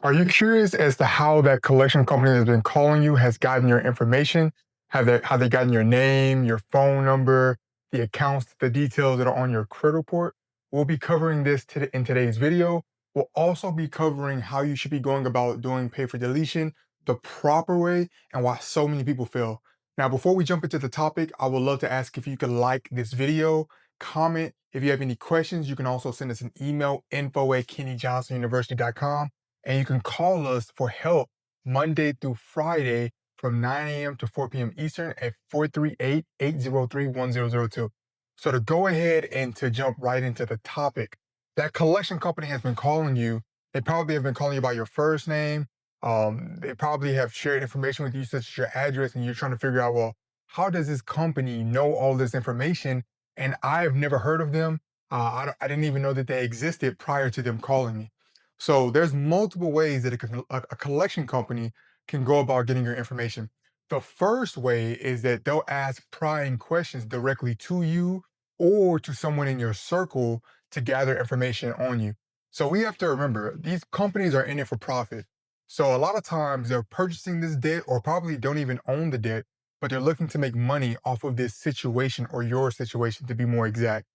Are you curious as to how that collection company that's been calling you has gotten your information? How they gotten your name, your phone number, the accounts, the details that are on your credit report? We'll be covering this in today's video. We'll also be covering how you should be going about doing pay for deletion the proper way and why so many people fail. Now, before we jump into the topic, I would love to ask if you could like this video, comment. If you have any questions, you can also send us an email, info@kennyjohnsonuniversity.com, and you can call us for help Monday through Friday from 9 a.m. to 4 p.m. Eastern at 438-803-1002. So to go ahead and to jump right into the topic, that collection company has been calling you. They probably have been calling you by your first name. They probably have shared information with you, such as your address, and you're trying to figure out, well, how does this company know all this information? And I've never heard of them. I didn't even know that they existed prior to them calling me. So there's multiple ways that a collection company can go about getting your information. The first way is that they'll ask prying questions directly to you or to someone in your circle to gather information on you. So we have to remember these companies are in it for profit. So a lot of times they're purchasing this debt or probably don't even own the debt, but they're looking to make money off of this situation or your situation to be more exact.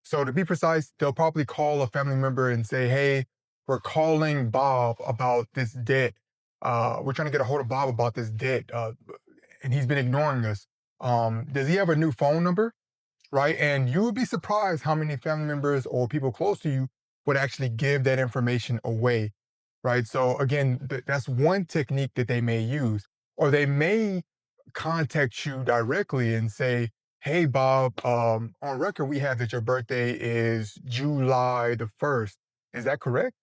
So to be precise, they'll probably call a family member and say, "Hey, we're calling Bob about this debt. We're trying to get a hold of Bob about this debt, and he's been ignoring us. Does he have a new phone number?" Right? And you would be surprised how many family members or people close to you would actually give that information away. Right? So again, that's one technique that they may use, or they may contact you directly and say, "Hey, Bob, on record, we have that your birthday is July the 1st. Is that correct?"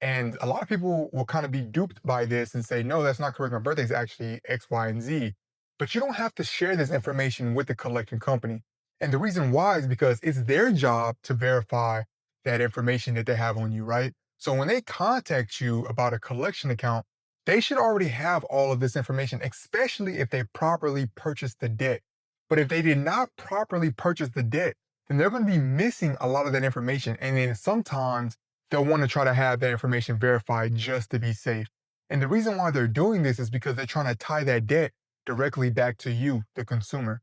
And a lot of people will kind of be duped by this and say, "No, that's not correct. My birthday is actually X, Y, and Z." But you don't have to share this information with the collection company. And the reason why is because it's their job to verify that information that they have on you, right? So when they contact you about a collection account, they should already have all of this information, especially if they properly purchased the debt. But if they did not properly purchase the debt, then they're going to be missing a lot of that information. And then sometimes they'll want to try to have that information verified just to be safe. And the reason why they're doing this is because they're trying to tie that debt directly back to you, the consumer.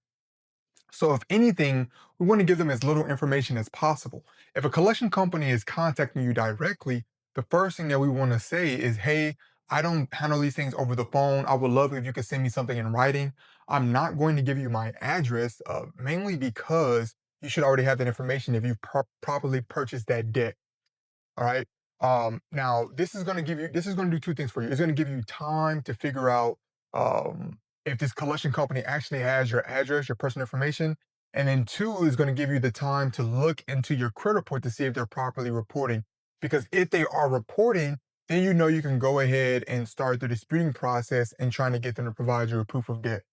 So, if anything, we want to give them as little information as possible. If a collection company is contacting you directly, the first thing that we want to say is, "Hey, I don't handle these things over the phone. I would love if you could send me something in writing. I'm not going to give you my address, mainly because you should already have that information if you properly purchased that debt." All right. Now this is going to do two things for you. It's going to give you time to figure out if this collection company actually has your address, your personal information. And then two is going to give you the time to look into your credit report to see if they're properly reporting. Because if they are reporting, then you know you can go ahead and start the disputing process and trying to get them to provide you a proof of debt.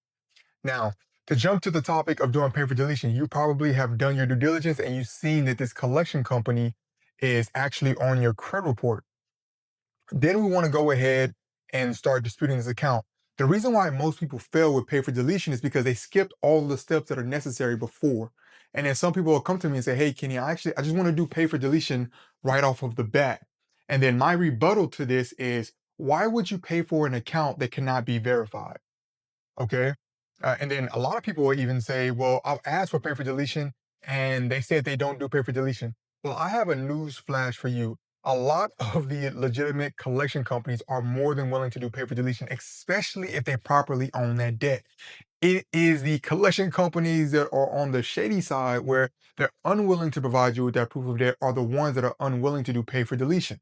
Now, to jump to the topic of doing pay for deletion, you probably have done your due diligence and you've seen that this collection company is actually on your credit report. Then we want to go ahead and start disputing this account. The reason why most people fail with pay for deletion is because they skipped all the steps that are necessary before. And then some people will come to me and say, "Hey, Kenny, I just want to do pay for deletion right off of the bat." And then my rebuttal to this is, why would you pay for an account that cannot be verified? Okay. And then a lot of people will even say, "Well, I'll ask for pay for deletion," and they said they don't do pay for deletion. Well, I have a news flash for you. A lot of the legitimate collection companies are more than willing to do pay for deletion, especially if they properly own that debt. It is the collection companies that are on the shady side where they're unwilling to provide you with that proof of debt are the ones that are unwilling to do pay for deletion.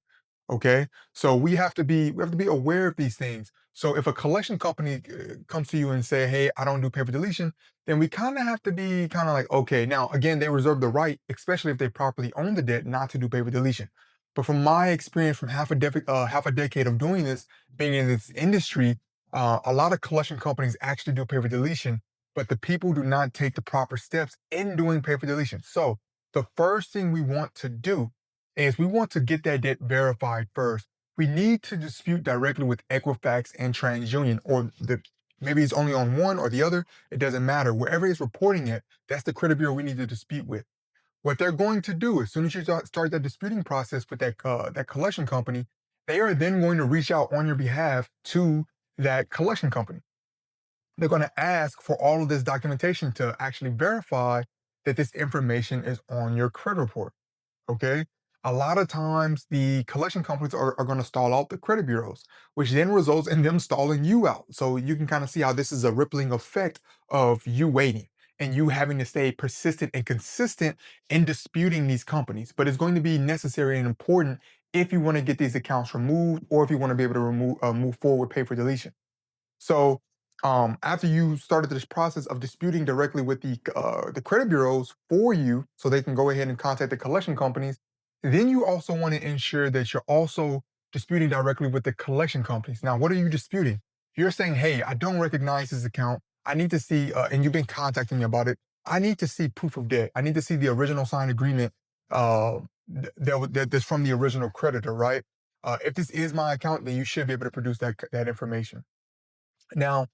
Okay. So we have to be aware of these things. So if a collection company comes to you and say, "Hey, I don't do pay for deletion," then we kind of have to be kind of like, okay, now again, they reserve the right, especially if they properly own the debt, not to do pay for deletion. But from my experience, from half a decade of doing this, being in this industry, a lot of collection companies actually do pay for deletion, but the people do not take the proper steps in doing pay for deletion. So the first thing we want to do is we want to get that debt verified first. We need to dispute directly with Equifax and TransUnion, or maybe it's only on one or the other. It doesn't matter. Wherever it's reporting it, that's the credit bureau we need to dispute with. What they're going to do as soon as you start that disputing process with that collection company They are then going to reach out on your behalf to that collection company. They're going to ask for all of this documentation to actually verify that this information is on your credit report. Okay. A lot of times the collection companies are going to stall out the credit bureaus, which then results in them stalling you out. So you can kind of see how this is a rippling effect of you waiting and you having to stay persistent and consistent in disputing these companies. But it's going to be necessary and important if you want to get these accounts removed or if you want to be able to move forward, pay for deletion. So, after you started this process of disputing directly with the credit bureaus for you, so they can go ahead and contact the collection companies, then you also want to ensure that you're also disputing directly with the collection companies. Now, what are you disputing? You're saying, "Hey, I don't recognize this account. I need to see," and you've been contacting me about it. I need to see proof of debt. I need to see the original signed agreement that's from the original creditor, right? If this is my account, then you should be able to produce that information. Now,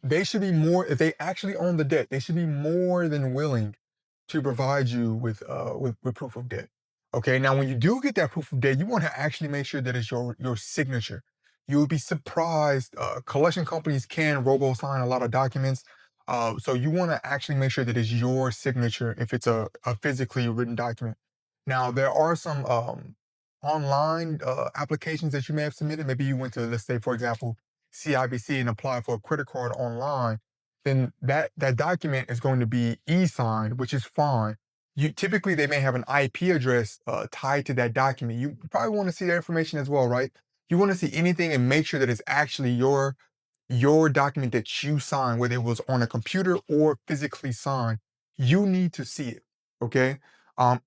they should be more, if they actually own the debt, they should be more than willing to provide you with proof of debt. Okay. Now, when you do get that proof of debt, you want to actually make sure that it's your signature. You would be surprised. Collection companies can robo sign a lot of documents. So you want to actually make sure that it's your signature if it's a physically written document. Now, there are some online applications that you may have submitted. Maybe you went to, let's say, for example, CIBC and apply for a credit card online, then that document is going to be e-signed, which is fine. You typically they may have an IP address tied to that document. You probably want to see that information as well, right? You want to see anything and make sure that it's actually your document that you signed, whether it was on a computer or physically signed. You need to see it. Okay.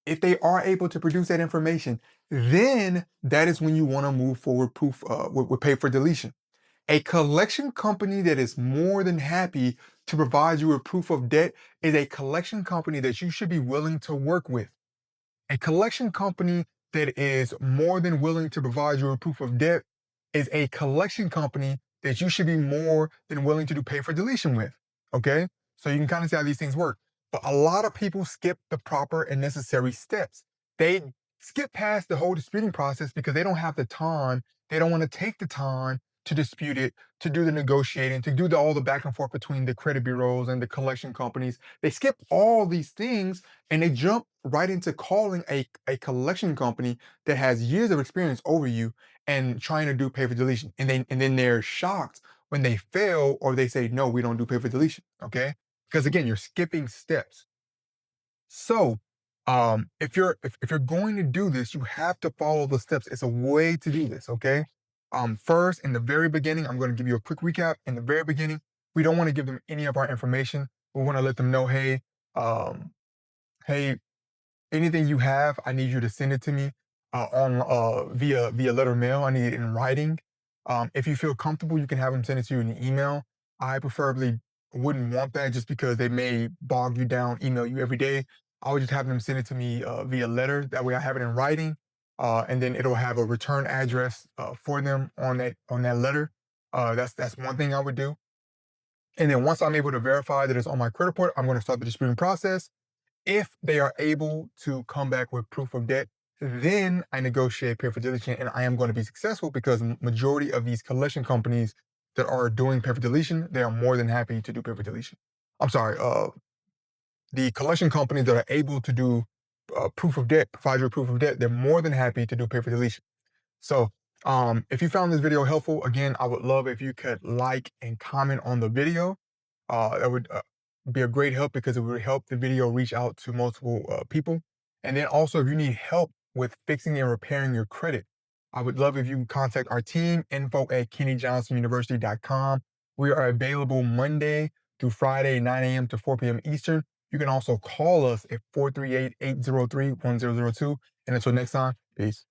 If they are able to produce that information, then that is when you want to move forward proof with pay for deletion. A collection company that is more than happy to provide you with proof of debt is a collection company that you should be willing to work with. A collection company that is more than willing to provide you with proof of debt is a collection company that you should be more than willing to do pay for deletion with. Okay. So you can kind of see how these things work. But a lot of people skip the proper and necessary steps. They skip past the whole disputing process because they don't have the time. They don't want to take the time to dispute it, to do the negotiating, to do all the back and forth between the credit bureaus and the collection companies. They skip all these things and they jump right into calling a collection company that has years of experience over you and trying to do pay for deletion. And then they're shocked when they fail or they say, no, we don't do pay for deletion. Okay. Because again, you're skipping steps. So if you're going to do this, you have to follow the steps. It's a way to do this, okay? First, in the very beginning, I'm going to give you a quick recap. In the very beginning, we don't want to give them any of our information. We want to let them know, um, hey, anything you have, I need you to send it to me on via letter mail. I need it in writing. If you feel comfortable, you can have them send it to you in an email. I preferably wouldn't want that just because they may bog you down, email you every day. I would just have them send it to me via letter. That way, I have it in writing, and then it'll have a return address for them on that letter. That's one thing I would do. And then once I'm able to verify that it's on my credit report, I'm going to start the disputing process. If they are able to come back with proof of debt, then I negotiate pay for deletion and I am going to be successful because majority of these collection companies that are doing pay for deletion, they are more than happy to do pay for deletion. I'm sorry, the collection companies that are able to do proof of debt, provide you with proof of debt, they're more than happy to do pay for deletion. So, if you found this video helpful, again, I would love if you could like and comment on the video. That would be a great help because it would help the video reach out to multiple people. And then also, if you need help with fixing and repairing your credit, I would love if you can contact our team, info@kennyjohnsonuniversity.com. We are available Monday through Friday, 9 a.m. to 4 p.m. Eastern. You can also call us at 438-803-1002. And until next time, peace.